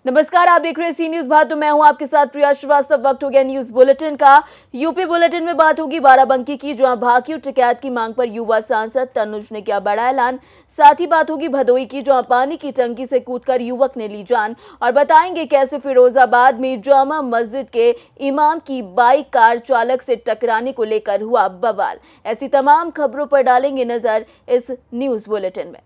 नमस्कार, आप देख रहे हैं सी न्यूज भारत। तो मैं हूं आपके साथ प्रिया श्रीवास्तव। वक्त हो गया न्यूज बुलेटिन का। यूपी बुलेटिन में बात होगी बाराबंकी की, जहां भाकियू टिकैत की मांग पर युवा सांसद तनुज ने किया बड़ा ऐलान। साथ ही बात होगी भदोई की, जहां पानी की टंकी से कूदकर युवक ने ली जान। और बताएंगे कैसे फिरोजाबाद में जामा मस्जिद के इमाम की बाइक कार चालक से टकराने को लेकर हुआ बवाल। ऐसी तमाम खबरों पर डालेंगे नजर इस न्यूज बुलेटिन में।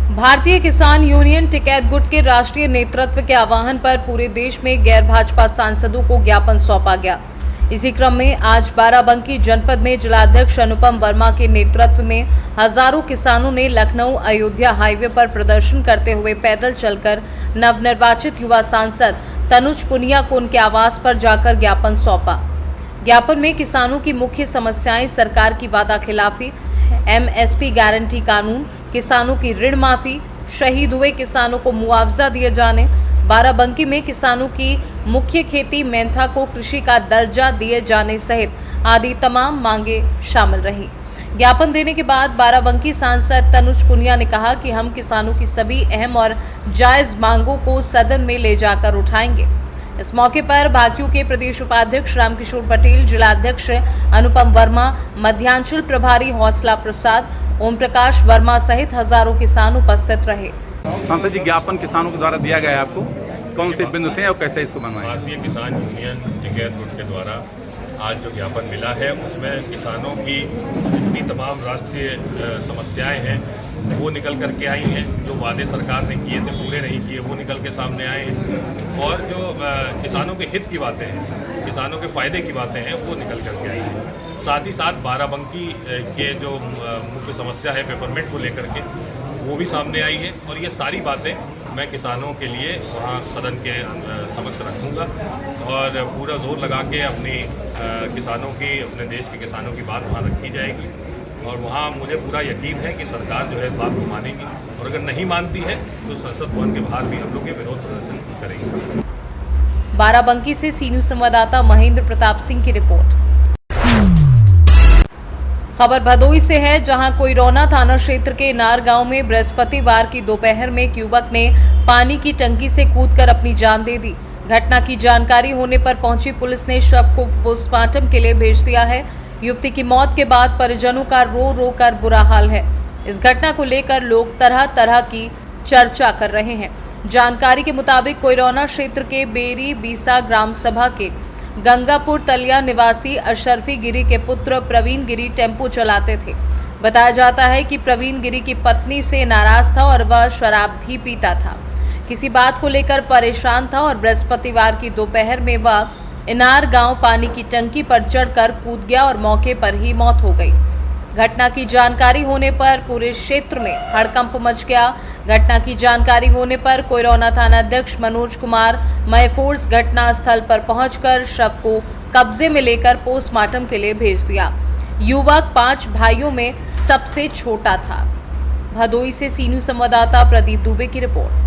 भारतीय किसान यूनियन टिकैत गुट के राष्ट्रीय नेतृत्व के आह्वान पर पूरे देश में गैर भाजपा सांसदों को ज्ञापन सौंपा गया। इसी क्रम में आज बाराबंकी जनपद में जिलाध्यक्ष अनुपम वर्मा के नेतृत्व में हजारों किसानों ने लखनऊ अयोध्या हाईवे पर प्रदर्शन करते हुए पैदल चलकर नवनिर्वाचित युवा सांसद तनुज पुनिया को उनके आवास पर जाकर ज्ञापन सौंपा। ज्ञापन में किसानों की मुख्य समस्याएं सरकार की वादा खिलाफी, MSP गारंटी कानून, किसानों की ऋण माफी, शहीद हुए किसानों को मुआवजा दिए जाने, बाराबंकी में किसानों की मुख्य खेती मेंथा को कृषि का दर्जा दिए जाने सहित आदि तमाम मांगे शामिल रही। ज्ञापन देने के बाद बाराबंकी सांसद तनुज पुनिया ने कहा कि हम किसानों की सभी अहम और जायज मांगों को सदन में ले जाकर उठाएंगे। इस मौके पर भाकियू के प्रदेश उपाध्यक्ष रामकिशोर पटेल, जिलाध्यक्ष अनुपम वर्मा, मध्यांचल प्रभारी हौसला प्रसाद, ओम प्रकाश वर्मा सहित हजारों किसान उपस्थित रहे। सांसद जी, ज्ञापन किसानों के द्वारा दिया गया है आपको, कौन से बिंदु थे और कैसे इसको बनवाया? भारतीय किसान यूनियन टिकैत गुट के द्वारा आज जो ज्ञापन मिला है उसमें किसानों की जितनी तमाम राष्ट्रीय समस्याएं हैं वो निकल कर के आई हैं। जो वादे सरकार ने किए थे पूरे नहीं किए वो निकल के सामने आए हैं, और जो किसानों के हित की बातें हैं, किसानों के फ़ायदे की बातें हैं वो निकल कर के आई हैं। साथ ही साथ बाराबंकी के जो मुख्य समस्या है पेपरमेंट को लेकर के वो भी सामने आई है, और ये सारी बातें मैं किसानों के लिए वहाँ सदन के समक्ष रखूँगा और पूरा जोर लगा के अपने अपने देश के किसानों की बात वहाँ रखी जाएगी। और वहाँ मुझे पूरा यकीन है कि सरकार जो है बात को मानेगी, और अगर नहीं मानती है तो संसद भवन के बाहर भी हम लोग ये विरोध प्रदर्शन करेंगे। बाराबंकी से सी न्यूज संवाददाता महेंद्र प्रताप सिंह की रिपोर्ट। खबर भदोई से है, जहां कोइरौना थाना क्षेत्र के इनार गांव में बृहस्पतिवार की दोपहर में एक युवक ने पानी की टंकी से कूदकर अपनी जान दे दी। घटना की जानकारी होने पर पहुंची पुलिस ने शव को पोस्टमार्टम के लिए भेज दिया है। युवती की मौत के बाद परिजनों का रो रो कर बुरा हाल है। इस घटना को लेकर लोग तरह तरह की चर्चा कर रहे हैं। जानकारी के मुताबिक कोइरौना क्षेत्र के बेरी बीसा ग्राम सभा के गंगापुर तलिया निवासी अशरफी गिरी के पुत्र प्रवीण गिरी टेम्पो चलाते थे। बताया जाता है कि प्रवीण गिरी की पत्नी से नाराज था और वह शराब भी पीता था। किसी बात को लेकर परेशान था और बृहस्पतिवार की दोपहर में वह इनार गांव पानी की टंकी पर चढ़कर कूद गया और मौके पर ही मौत हो गई। घटना की जानकारी होने पर पूरे क्षेत्र में हड़कंप मच गया। घटना की जानकारी होने पर कोइरौना थाना अध्यक्ष मनोज कुमार महफूज घटना स्थल पर पहुंचकर शव को कब्जे में लेकर पोस्टमार्टम के लिए भेज दिया। युवक 5 भाइयों में सबसे छोटा था। भदोई से सी न्यूज संवाददाता प्रदीप दुबे की रिपोर्ट।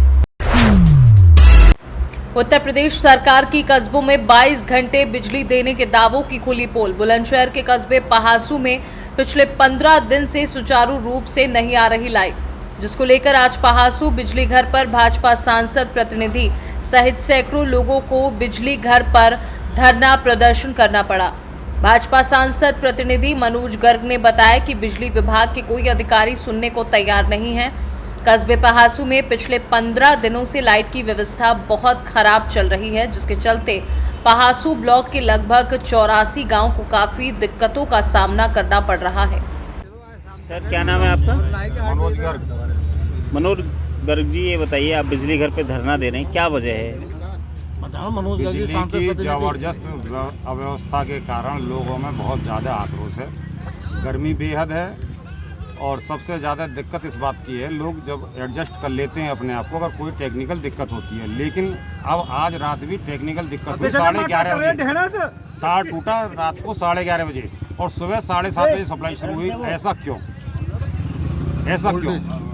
उत्तर प्रदेश सरकार की कस्बों में 22 घंटे बिजली देने के दावों की खुली पोल। बुलंदशहर के कस्बे पहासू में पिछले 15 दिन से सुचारू रूप से नहीं आ रही लाइट, जिसको लेकर आज पहासू बिजली घर पर भाजपा सांसद प्रतिनिधि सहित सैकड़ों लोगों को बिजली घर पर धरना प्रदर्शन करना पड़ा। भाजपा सांसद प्रतिनिधि मनोज गर्ग ने बताया कि बिजली विभाग के कोई अधिकारी सुनने को तैयार नहीं है। कस्बे पहासू में पिछले 15 दिनों से लाइट की व्यवस्था बहुत खराब चल रही है, जिसके चलते पहासू ब्लॉक के लगभग 84 गांव को काफी दिक्कतों का सामना करना पड़ रहा है। सर, क्या नाम है आपका? मनोज गर्ग। मनोज गर्ग जी, ये बताइए, आप बिजली घर पे धरना दे रहे हैं, क्या वजह है? बिजली की जबरदस्त अव्यवस्था के कारण लोगों में बहुत ज़्यादा आक्रोश है। गर्मी बेहद है, और सबसे ज़्यादा दिक्कत इस बात की है, लोग जब एडजस्ट कर लेते हैं अपने आप को अगर कोई टेक्निकल दिक्कत होती है, लेकिन अब आज रात भी टेक्निकल दिक्कत हुई। 11:30 बजे तार टूटा, रात को 11:30 बजे, और सुबह 7:30 बजे सप्लाई शुरू हुई। ऐसा क्यों?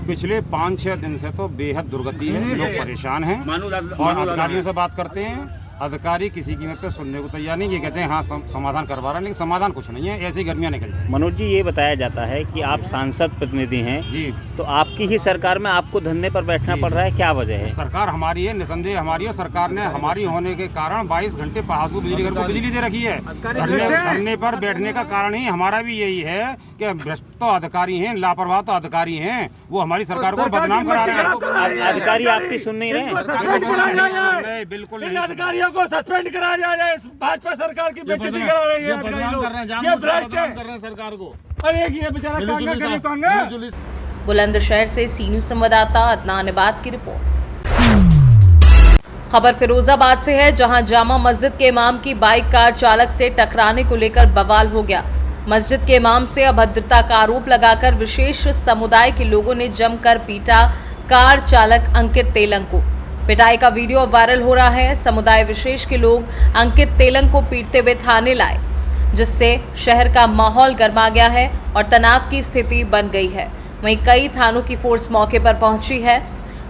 पिछले 5-6 दिन से तो बेहद दुर्गति है, लोग परेशान हैं, और अधिकारियों से बात करते हैं अधिकारी किसी कीमत पे सुनने को तैयार नहीं। ये कहते हैं हाँ समाधान करवा रहे हैं, लेकिन समाधान कुछ नहीं है, ऐसी गर्मियाँ निकल जाए। मनोज जी, ये बताया जाता है कि आप सांसद प्रतिनिधि हैं जी, तो आपकी ही सरकार में आपको धरने पर बैठना पड़ रहा है, क्या वजह है? सरकार हमारी है, निसंदेह हमारी है। सरकार ने हमारी होने के कारण 22 घंटे पहासू बिजली घर को बिजली दे रखी है। धरने पर बैठने का कारण ही हमारा भी यही है कि भ्रष्ट तो अधिकारी हैं, लापरवाह तो अधिकारी हैं, वो हमारी सरकार को बदनाम करा रहे हैं। अधिकारी आपकी सुन नहीं रहे? बिल्कुल नहीं। अधिकारियों को सस्पेंड करा जाए। भाजपा सरकार की बेइज्जती करा रही है, ये भ्रष्ट है सरकार को। अरे ये बेचारा कांग्रेस। बुलंदशहर से सी न्यूज़ संवाददाता अदनान इबाद की रिपोर्ट। खबर फिरोजाबाद से है, जहां जामा मस्जिद के इमाम की बाइक कार चालक से टकराने को लेकर बवाल हो गया। मस्जिद के इमाम से अभद्रता का आरोप लगाकर विशेष समुदाय के लोगों ने जमकर पीटा कार चालक अंकित तेलंग को। पिटाई का वीडियो अब वायरल हो रहा है। समुदाय विशेष के लोग अंकित तेलंग को पीटते हुए थाने लाए, जिससे शहर का माहौल गर्मा गया है और तनाव की स्थिति बन गई है। वहीं कई थानों की फोर्स मौके पर पहुंची है।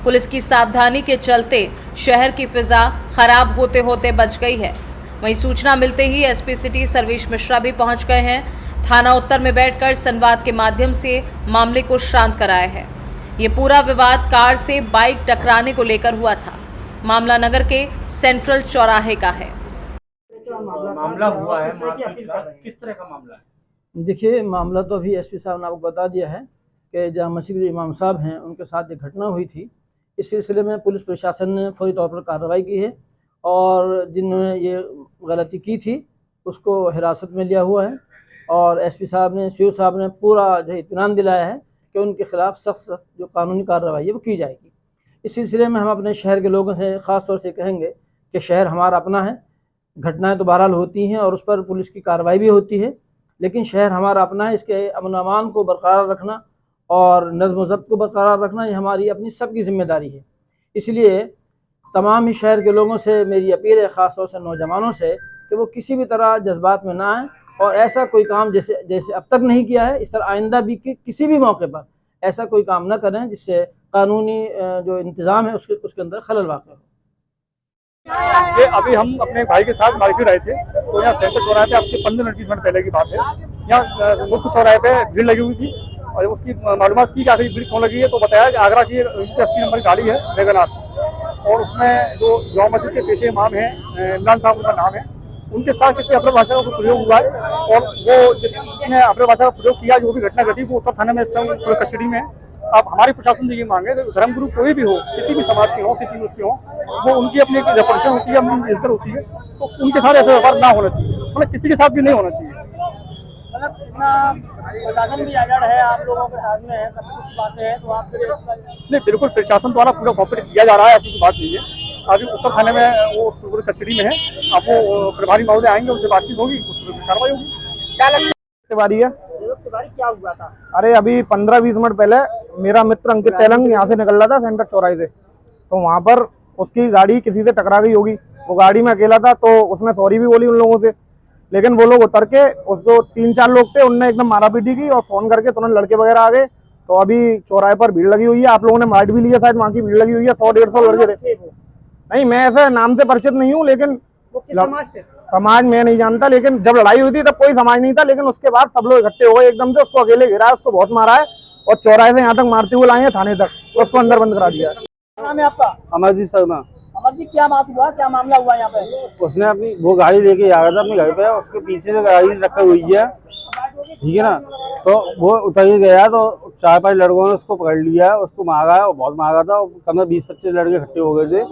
पुलिस की सावधानी के चलते शहर की फिजा खराब होते होते बच गई है। वहीं सूचना मिलते ही एसपी सिटी सर्वेश मिश्रा भी पहुंच गए हैं। थाना उत्तर में बैठकर संवाद के माध्यम से मामले को शांत कराया है। ये पूरा विवाद कार से बाइक टकराने को लेकर हुआ था। मामला नगर के सेंट्रल चौराहे का है। मामला हुआ है मारपीट का, किस तरह का मामला है? देखिए, मामला तो अभी एसपी साहब ने आपको बता दिया है कि जहाँ मस्जिद के इमाम साहब हैं उनके साथ एक घटना हुई थी। इस सिलसिले में पुलिस प्रशासन ने फौरी तौर पर कार्रवाई की है और जिन्होंने ये गलती की थी उसको हिरासत में लिया हुआ है और एसपी साहब ने, सीओ साहब ने पूरा जो इत्मीनान दिलाया है कि उनके खिलाफ सख्त जो कानूनी कार्रवाई है वो की जाएगी। इस सिलसिले में हम अपने शहर के लोगों से ख़ास तौर से कहेंगे कि शहर हमारा अपना है। घटनाएं तो बहरहाल होती हैं और उस पर पुलिस की कार्रवाई भी होती है, लेकिन शहर हमारा अपना है। इसके अमन अमान को बरकरार रखना और नज़्म व ज़ब्त को बरकरार रखना ये हमारी अपनी सबकी जिम्मेदारी है। इसलिए तमाम ही शहर के लोगों से मेरी अपील है, ख़ास तौर से नौजवानों से, कि वो किसी भी तरह जज्बात में ना आएँ और ऐसा कोई काम जैसे अब तक नहीं किया है, इस तरह आइंदा भी किसी भी मौके पर ऐसा कोई काम न करें जिससे कानूनी जो इंतज़ाम है उसके अंदर खलल वाक़ हो। ये अभी हम अपने भाई के साथ मार्केट आए थे, तो यहाँ सेंटर चौराहे पे आपसे 15-20 मिनट पहले की बात है, यहाँ मुख्य चौराहे पे भीड़ लगी हुई थी और उसकी मालूमात की कि आखिर भीड़ क्यों लगी है, तो बताया कि आगरा की 80 नंबर गाड़ी है वैगनार, और उसमें जो जामा मस्जिद के पेशे इमाम हैं, इमरान साहब उनका नाम है, उनके साथ किसी अपने भाषा का प्रयोग हुआ है और वो जिसने अपने भाषा का प्रयोग किया, जो भी घटना घटी वो उत्तर थाने में इस टाइम पूरे कस्टडी में है। अब हमारी प्रशासन से ये मांगे, धर्मगुरु कोई भी हो, किसी भी समाज के हो, किसी भी उसके हो, वो उनकी अपनी रेपुटेशन होती है, अपनी इज्जत होती है, तो उनके साथ ऐसा व्यवहार ना होना चाहिए, मतलब किसी के साथ भी नहीं होना चाहिए। मतलब इतना प्रशासन भी अलर्ट है, आप लोगों के साथ में है, सब कुछ बातें हैं, तो आप नहीं, बिल्कुल प्रशासन द्वारा पूरा कॉपरेट किया जा रहा है, ऐसी कोई बात नहीं है। अभी उत्तर थाने में वो पूरे कस्टडी में है, अब वो प्रभारी महोदय आएंगे, उनसे बातचीत होगी, उस पर कार्रवाई होगी। क्या तिवारी है? क्या हुआ था? अरे अभी 15-20 मिनट पहले मेरा मित्र अंकित तेलंग यहाँ से निकल रहा था सेंटर चौराहे से, तो वहाँ पर उसकी गाड़ी किसी से टकरा गई होगी। वो गाड़ी में अकेला था तो उसने सॉरी भी बोली उन लोगों से, लेकिन वो लोग उतर के, उसको 3-4 लोग थे, उनने एकदम मारापीटी की और फोन करके तुरंत लड़के वगैरह आ गए। तो अभी चौराहे पर भीड़ लगी हुई है, आप लोगों ने मार्ट भी लिया शायद, वहाँ की भीड़ लगी हुई है, 100-150 लड़के थे। नहीं, मैं ऐसे नाम से परिचित नहीं हूँ, लेकिन समाज में नहीं जानता, लेकिन जब लड़ाई हुई थी तब कोई समाज नहीं था, लेकिन उसके बाद सब लोग इकट्ठे हो गए एकदम से, उसको अकेले गिरा है, उसको बहुत मारा है और चौराहे से यहाँ तक मारते हुए लाए हैं थाने तक, उसको अंदर बंद करा दिया। नाम है आपका? अमरजीत शर्मा। अमरजीत, क्या बात हुआ, क्या मामला हुआ यहाँ पे? उसने अपनी वो गाड़ी लेके आ गया था अपने घर पे, उसके पीछे से गाड़ी रखी हुई है, ठीक है ना, तो वो उतर ही गया, तो 4-5 लड़कों ने उसको पकड़ लिया, उसको मारा है, बहुत मारा था, कम से 20-25 लड़के इकट्ठे हो गए थे,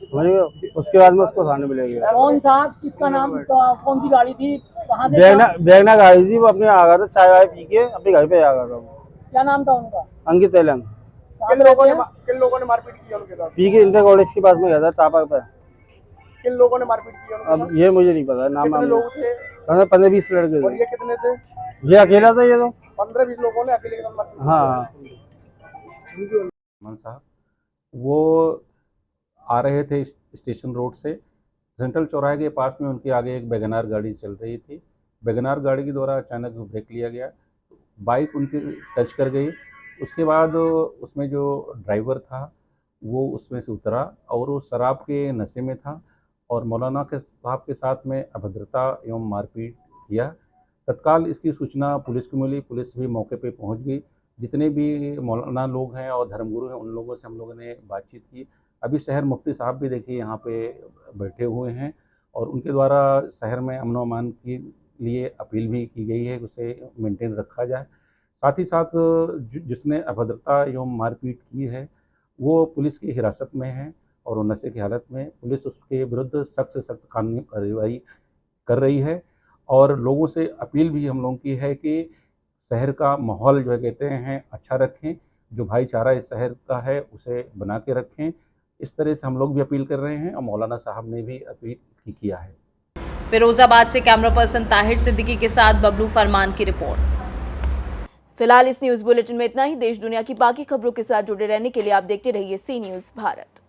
समझिए। उसके बाद में उसको थाने में ले गया। कौन था, किसका नाम, कौन सी गाड़ी थी, कहाँ से? बैगना गाड़ी थी, वो अपने आ गया था, चाय वाय पी के अपने घर पे आ गया था। क्या नाम था उनका? अंकित तेलंग। किन लोगों ने मारपीट की उनके साथ? पी के इंटर कॉलेज के पास में गया था टापा पे। किन लोगों ने मारपीट की उनके अब ये मुझे नहीं पता नाम। कितने लोग थे? 15-20 लड़के और थे। ये कितने थे? ये अकेला था, ये तो 15-20 लोगों ने अकेले एकदम मारपीट की। हाँ। साहब वो आ रहे थे स्टेशन रोड से, सेंट्रल चौराहे के पास में उनके आगे एक वैगनार गाड़ी चल रही थी। वैगनार गाड़ी के द्वारा अचानक ब्रेक लिया गया, बाइक उनकी टच कर गई। उसके बाद उसमें जो ड्राइवर था वो उसमें से उतरा और वो शराब के नशे में था और मौलाना के साहब के साथ में अभद्रता एवं मारपीट किया। तत्काल इसकी सूचना पुलिस को मिली, पुलिस भी मौके पे पहुंच गई। जितने भी मौलाना लोग हैं और धर्मगुरु हैं, उन लोगों से हम लोगों ने बातचीत की। अभी शहर मुफ्ती साहब भी देखिए यहाँ पे बैठे हुए हैं और उनके द्वारा शहर में अमन व अमान के लिए अपील भी की गई है, उसे मेंटेन रखा जाए। साथ ही साथ जिसने अभद्रता एवं मारपीट की है वो पुलिस की हिरासत में है और वो नशे की हालत में। पुलिस उसके विरुद्ध सख्त से सख्त कानूनी कार्रवाई कर रही है और लोगों से अपील भी हम लोगों की है कि शहर का माहौल जो है कहते हैं अच्छा रखें, जो भाईचारा इस शहर का है उसे बना के रखें। इस तरह से हम लोग भी अपील कर रहे हैं और मौलाना साहब ने भी अपील किया है। फिरोजाबाद से कैमरा पर्सन ताहिर सिद्दीकी के साथ बबलू फरमान की रिपोर्ट। फिलहाल इस न्यूज बुलेटिन में इतना ही। देश दुनिया की बाकी खबरों के साथ जुड़े रहने के लिए आप देखते रहिए सी न्यूज भारत।